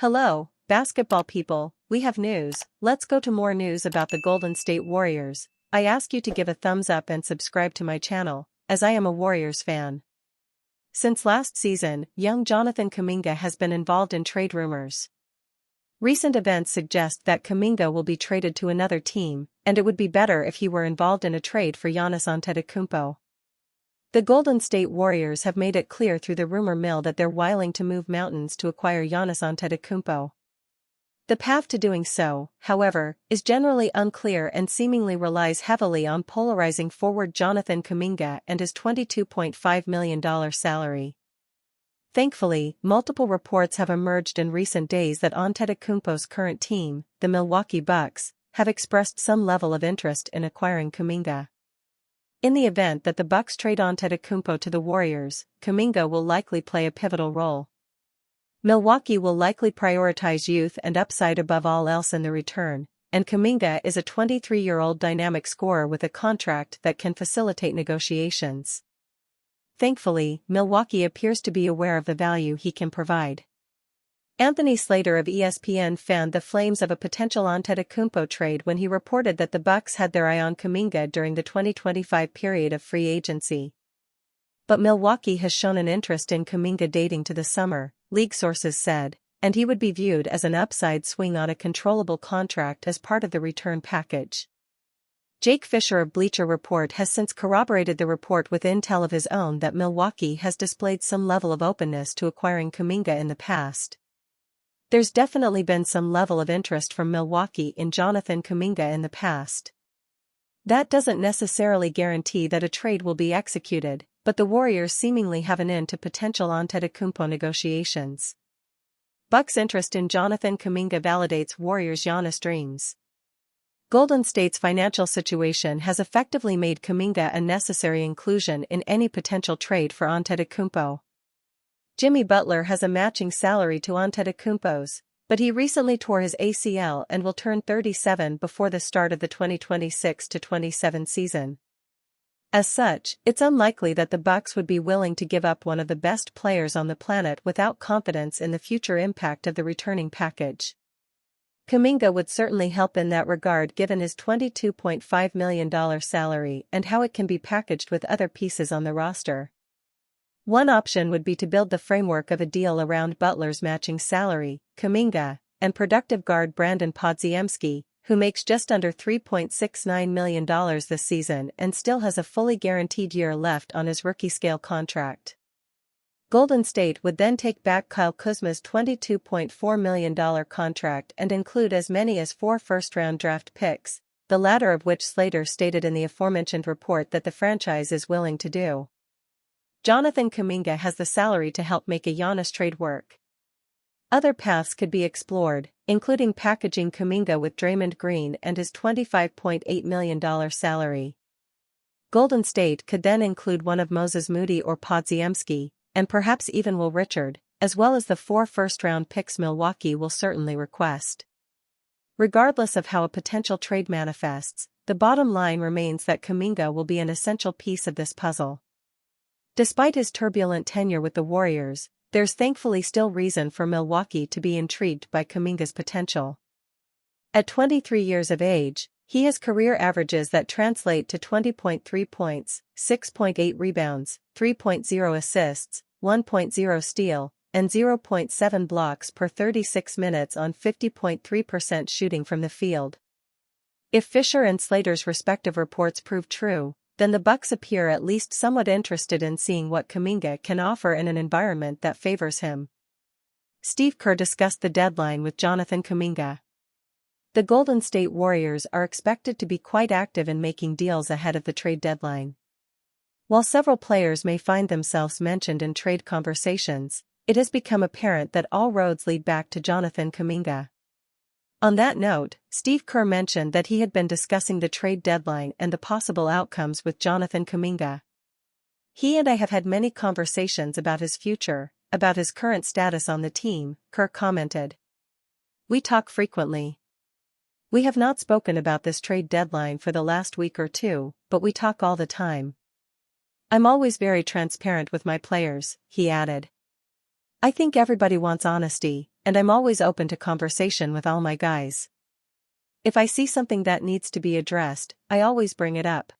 Hello, basketball people, we have news. Let's go to more news about the Golden State Warriors. I ask you to give a thumbs up and subscribe to my channel, as I am a Warriors fan. Since last season, young Jonathan Kuminga has been involved in trade rumors. Recent events suggest that Kuminga will be traded to another team, and it would be better if he were involved in a trade for Giannis Antetokounmpo. The Golden State Warriors have made it clear through the rumor mill that they're willing to move mountains to acquire Giannis Antetokounmpo. The path to doing so, however, is generally unclear and seemingly relies heavily on polarizing forward Jonathan Kuminga and his $22.5 million salary. Thankfully, multiple reports have emerged in recent days that Antetokounmpo's current team, the Milwaukee Bucks, have expressed some level of interest in acquiring Kuminga. In the event that the Bucks trade Antetokounmpo to the Warriors, Kuminga will likely play a pivotal role. Milwaukee will likely prioritize youth and upside above all else in the return, and Kuminga is a 23-year-old dynamic scorer with a contract that can facilitate negotiations. Thankfully, Milwaukee appears to be aware of the value he can provide. Anthony Slater of ESPN fanned the flames of a potential Antetokounmpo trade when he reported that the Bucks had their eye on Kuminga during the 2025 period of free agency. But Milwaukee has shown an interest in Kuminga dating to the summer, league sources said, and he would be viewed as an upside swing on a controllable contract as part of the return package. Jake Fisher of Bleacher Report has since corroborated the report with intel of his own that Milwaukee has displayed some level of openness to acquiring Kuminga in the past. There's definitely been some level of interest from Milwaukee in Jonathan Kuminga in the past. That doesn't necessarily guarantee that a trade will be executed, but the Warriors seemingly have an in to potential Antetokounmpo negotiations. Bucks' interest in Jonathan Kuminga validates Warriors' Giannis dreams. Golden State's financial situation has effectively made Kuminga a necessary inclusion in any potential trade for Antetokounmpo. Jimmy Butler has a matching salary to Antetokounmpo's, but he recently tore his ACL and will turn 37 before the start of the 2026-27 season. As such, it's unlikely that the Bucks would be willing to give up one of the best players on the planet without confidence in the future impact of the returning package. Kuminga would certainly help in that regard given his $22.5 million salary and how it can be packaged with other pieces on the roster. One option would be to build the framework of a deal around Butler's matching salary, Kuminga, and productive guard Brandon Podziemski, who makes just under $3.69 million this season and still has a fully guaranteed year left on his rookie-scale contract. Golden State would then take back Kyle Kuzma's $22.4 million contract and include as many as 4 first-round draft picks, the latter of which Slater stated in the aforementioned report that the franchise is willing to do. Jonathan Kuminga has the salary to help make a Giannis trade work. Other paths could be explored, including packaging Kuminga with Draymond Green and his $25.8 million salary. Golden State could then include one of Moses Moody or Podziemski, and perhaps even Will Richard, as well as the 4 first-round picks Milwaukee will certainly request. Regardless of how a potential trade manifests, the bottom line remains that Kuminga will be an essential piece of this puzzle. Despite his turbulent tenure with the Warriors, there's thankfully still reason for Milwaukee to be intrigued by Kuminga's potential. At 23 years of age, he has career averages that translate to 20.3 points, 6.8 rebounds, 3.0 assists, 1.0 steal, and 0.7 blocks per 36 minutes on 50.3% shooting from the field. If Fisher and Slater's respective reports prove true, then the Bucks appear at least somewhat interested in seeing what Kuminga can offer in an environment that favors him. Steve Kerr discussed the deadline with Jonathan Kuminga. The Golden State Warriors are expected to be quite active in making deals ahead of the trade deadline. While several players may find themselves mentioned in trade conversations, it has become apparent that all roads lead back to Jonathan Kuminga. On that note, Steve Kerr mentioned that he had been discussing the trade deadline and the possible outcomes with Jonathan Kuminga. He and I have had many conversations about his future, about his current status on the team, Kerr commented. We talk frequently. We have not spoken about this trade deadline for the last week or two, but we talk all the time. I'm always very transparent with my players, he added. I think everybody wants honesty, and I'm always open to conversation with all my guys. If I see something that needs to be addressed, I always bring it up.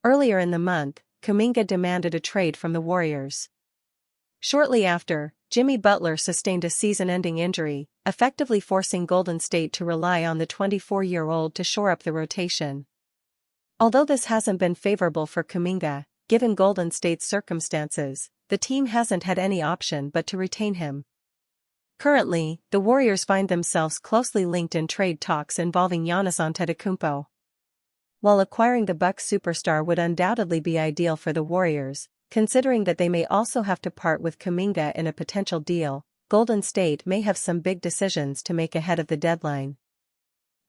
Earlier in the month, Kuminga demanded a trade from the Warriors. Shortly after, Jimmy Butler sustained a season-ending injury, effectively forcing Golden State to rely on the 24-year-old to shore up the rotation. Although this hasn't been favorable for Kuminga, given Golden State's circumstances, the team hasn't had any option but to retain him. Currently, the Warriors find themselves closely linked in trade talks involving Giannis Antetokounmpo. While acquiring the Bucks superstar would undoubtedly be ideal for the Warriors, considering that they may also have to part with Kuminga in a potential deal, Golden State may have some big decisions to make ahead of the deadline.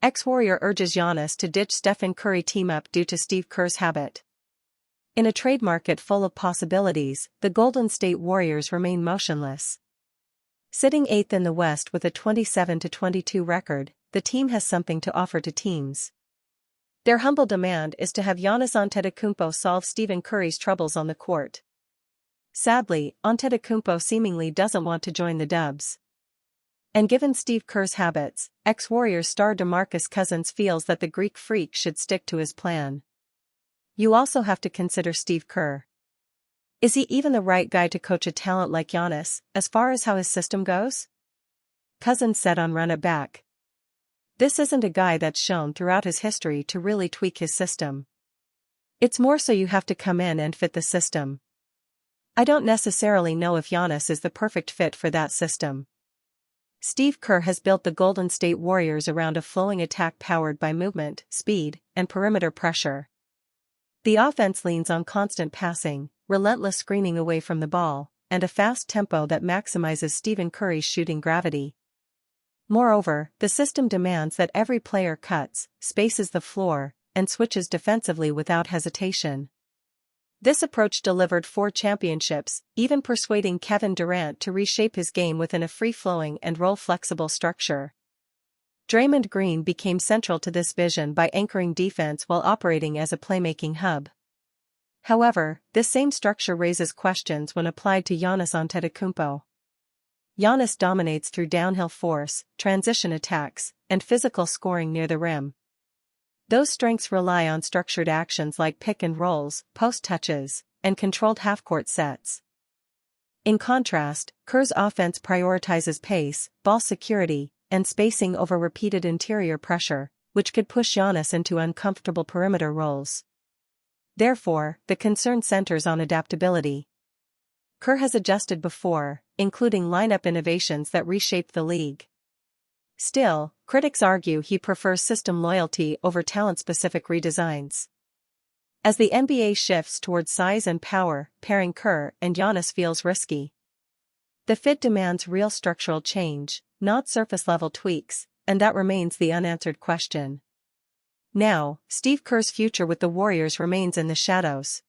Ex-Warrior urges Giannis to ditch Stephen Curry team-up due to Steve Kerr's habit. In a trade market full of possibilities, the Golden State Warriors remain motionless. Sitting 8th in the West with a 27-22 record, the team has something to offer to teams. Their humble demand is to have Giannis Antetokounmpo solve Stephen Curry's troubles on the court. Sadly, Antetokounmpo seemingly doesn't want to join the Dubs. And given Steve Kerr's habits, ex-Warriors star DeMarcus Cousins feels that the Greek Freak should stick to his plan. You also have to consider Steve Kerr. Is he even the right guy to coach a talent like Giannis, as far as how his system goes? Cousins said on Run It Back. This isn't a guy that's shown throughout his history to really tweak his system. It's more so you have to come in and fit the system. I don't necessarily know if Giannis is the perfect fit for that system. Steve Kerr has built the Golden State Warriors around a flowing attack powered by movement, speed, and perimeter pressure. The offense leans on constant passing, relentless screening away from the ball, and a fast tempo that maximizes Stephen Curry's shooting gravity. Moreover, the system demands that every player cuts, spaces the floor, and switches defensively without hesitation. This approach delivered 4 championships, even persuading Kevin Durant to reshape his game within a free-flowing and role-flexible structure. Draymond Green became central to this vision by anchoring defense while operating as a playmaking hub. However, this same structure raises questions when applied to Giannis Antetokounmpo. Giannis dominates through downhill force, transition attacks, and physical scoring near the rim. Those strengths rely on structured actions like pick and rolls, post touches, and controlled half-court sets. In contrast, Kerr's offense prioritizes pace, ball security, and spacing over repeated interior pressure, which could push Giannis into uncomfortable perimeter roles. Therefore, the concern centers on adaptability. Kerr has adjusted before, including lineup innovations that reshaped the league. Still, critics argue he prefers system loyalty over talent-specific redesigns. As the NBA shifts towards size and power, pairing Kerr and Giannis feels risky. The fit demands real structural change, not surface-level tweaks, and that remains the unanswered question. Now, Steve Kerr's future with the Warriors remains in the shadows.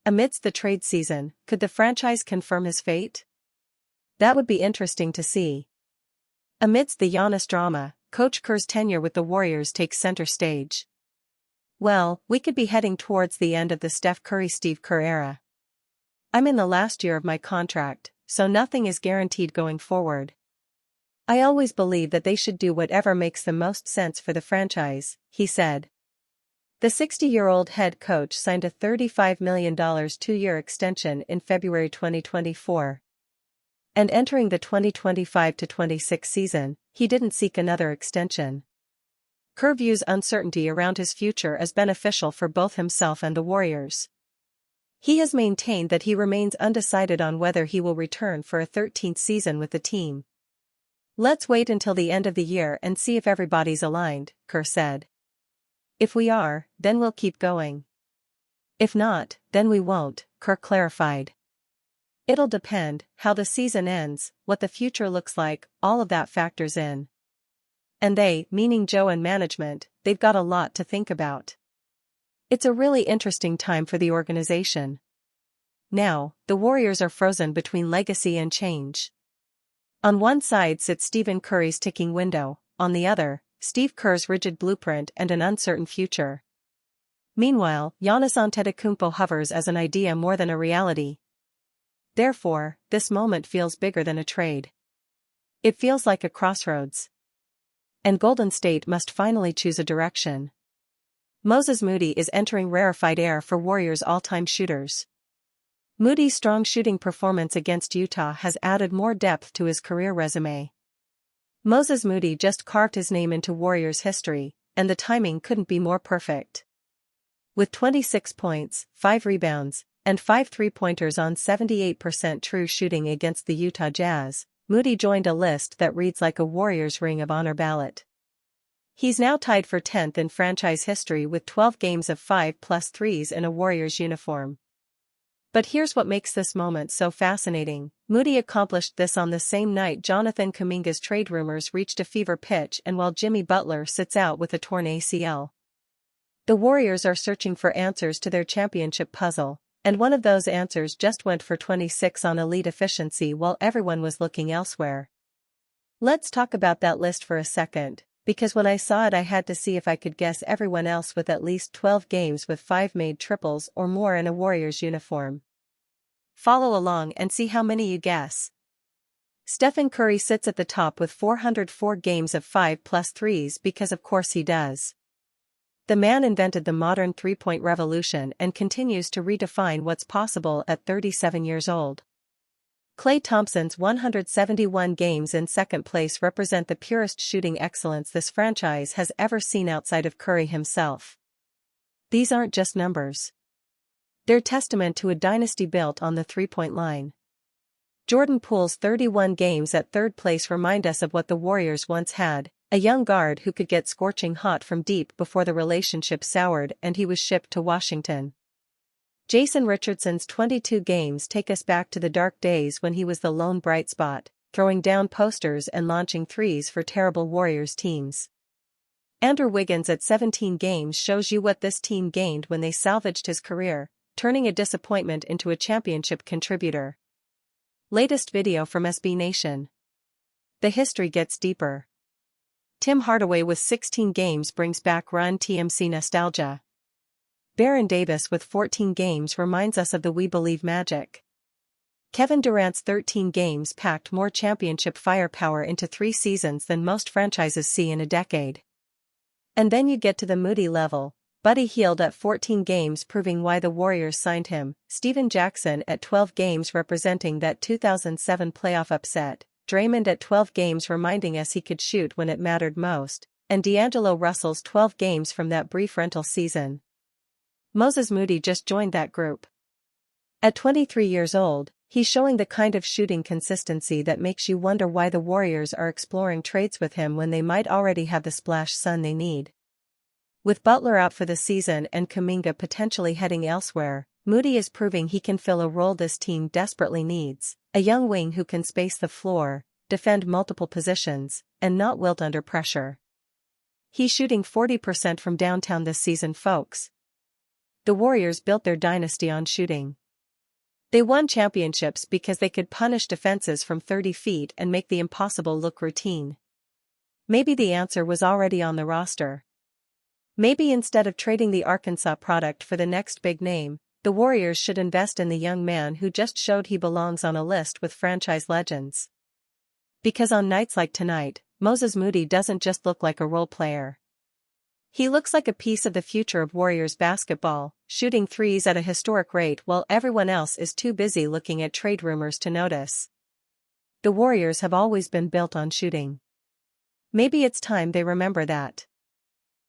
Amidst the trade season, could the franchise confirm his fate? That would be interesting to see. Amidst the Giannis drama, Coach Kerr's tenure with the Warriors takes center stage. Well, we could be heading towards the end of the Steph Curry-Steve Kerr era. I'm in the last year of my contract, so nothing is guaranteed going forward. I always believe that they should do whatever makes the most sense for the franchise, he said. The 60-year-old head coach signed a $35 million 2-year extension in February 2024. And entering the 2025-26 season, he didn't seek another extension. Kerr views uncertainty around his future as beneficial for both himself and the Warriors. He has maintained that he remains undecided on whether he will return for a 13th season with the team. Let's wait until the end of the year and see if everybody's aligned, Kerr said. If we are, then we'll keep going. If not, then we won't, Kerr clarified. It'll depend how the season ends, what the future looks like, all of that factors in. And they, meaning Joe and management, they've got a lot to think about. It's a really interesting time for the organization. Now, the Warriors are frozen between legacy and change. On one side sits Stephen Curry's ticking window, on the other, Steve Kerr's rigid blueprint and an uncertain future. Meanwhile, Giannis Antetokounmpo hovers as an idea more than a reality. Therefore, this moment feels bigger than a trade. It feels like a crossroads. And Golden State must finally choose a direction. Moses Moody is entering rarefied air for Warriors' all-time shooters. Moody's strong shooting performance against Utah has added more depth to his career resume. Moses Moody just carved his name into Warriors history, and the timing couldn't be more perfect. With 26 points, 5 rebounds, and 5 three-pointers on 78% true shooting against the Utah Jazz, Moody joined a list that reads like a Warriors Ring of Honor ballot. He's now tied for 10th in franchise history with 12 games of 5+ threes in a Warriors uniform. But here's what makes this moment so fascinating. Moody accomplished this on the same night Jonathan Kuminga's trade rumors reached a fever pitch and while Jimmy Butler sits out with a torn ACL. The Warriors are searching for answers to their championship puzzle, and one of those answers just went for 26 on elite efficiency while everyone was looking elsewhere. Let's talk about that list for a second, because when I saw it I had to see if I could guess everyone else with at least 12 games with 5 made triples or more in a Warriors uniform. Follow along and see how many you guess. Stephen Curry sits at the top with 404 games of 5+ threes because of course he does. The man invented the modern three-point revolution and continues to redefine what's possible at 37 years old. Klay Thompson's 171 games in second place represent the purest shooting excellence this franchise has ever seen outside of Curry himself. These aren't just numbers. They're testament to a dynasty built on the three-point line. Jordan Poole's 31 games at third place remind us of what the Warriors once had, a young guard who could get scorching hot from deep before the relationship soured and he was shipped to Washington. Jason Richardson's 22 games take us back to the dark days when he was the lone bright spot, throwing down posters and launching threes for terrible Warriors teams. Andrew Wiggins at 17 games shows you what this team gained when they salvaged his career, turning a disappointment into a championship contributor. Latest video from SB Nation. The history gets deeper. Tim Hardaway with 16 games brings back Run TMC nostalgia. Baron Davis with 14 games reminds us of the We Believe magic. Kevin Durant's 13 games packed more championship firepower into 3 seasons than most franchises see in a decade. And then you get to the Moody level. Buddy Hield at 14 games proving why the Warriors signed him, Steven Jackson at 12 games representing that 2007 playoff upset, Draymond at 12 games reminding us he could shoot when it mattered most, and D'Angelo Russell's 12 games from that brief rental season. Moses Moody just joined that group. At 23 years old, he's showing the kind of shooting consistency that makes you wonder why the Warriors are exploring trades with him when they might already have the splash son they need. With Butler out for the season and Kuminga potentially heading elsewhere, Moody is proving he can fill a role this team desperately needs, a young wing who can space the floor, defend multiple positions, and not wilt under pressure. He's shooting 40% from downtown this season, folks. The Warriors built their dynasty on shooting. They won championships because they could punish defenses from 30 feet and make the impossible look routine. Maybe the answer was already on the roster. Maybe instead of trading the Arkansas product for the next big name, the Warriors should invest in the young man who just showed he belongs on a list with franchise legends. Because on nights like tonight, Moses Moody doesn't just look like a role player. He looks like a piece of the future of Warriors basketball, shooting threes at a historic rate while everyone else is too busy looking at trade rumors to notice. The Warriors have always been built on shooting. Maybe it's time they remember that.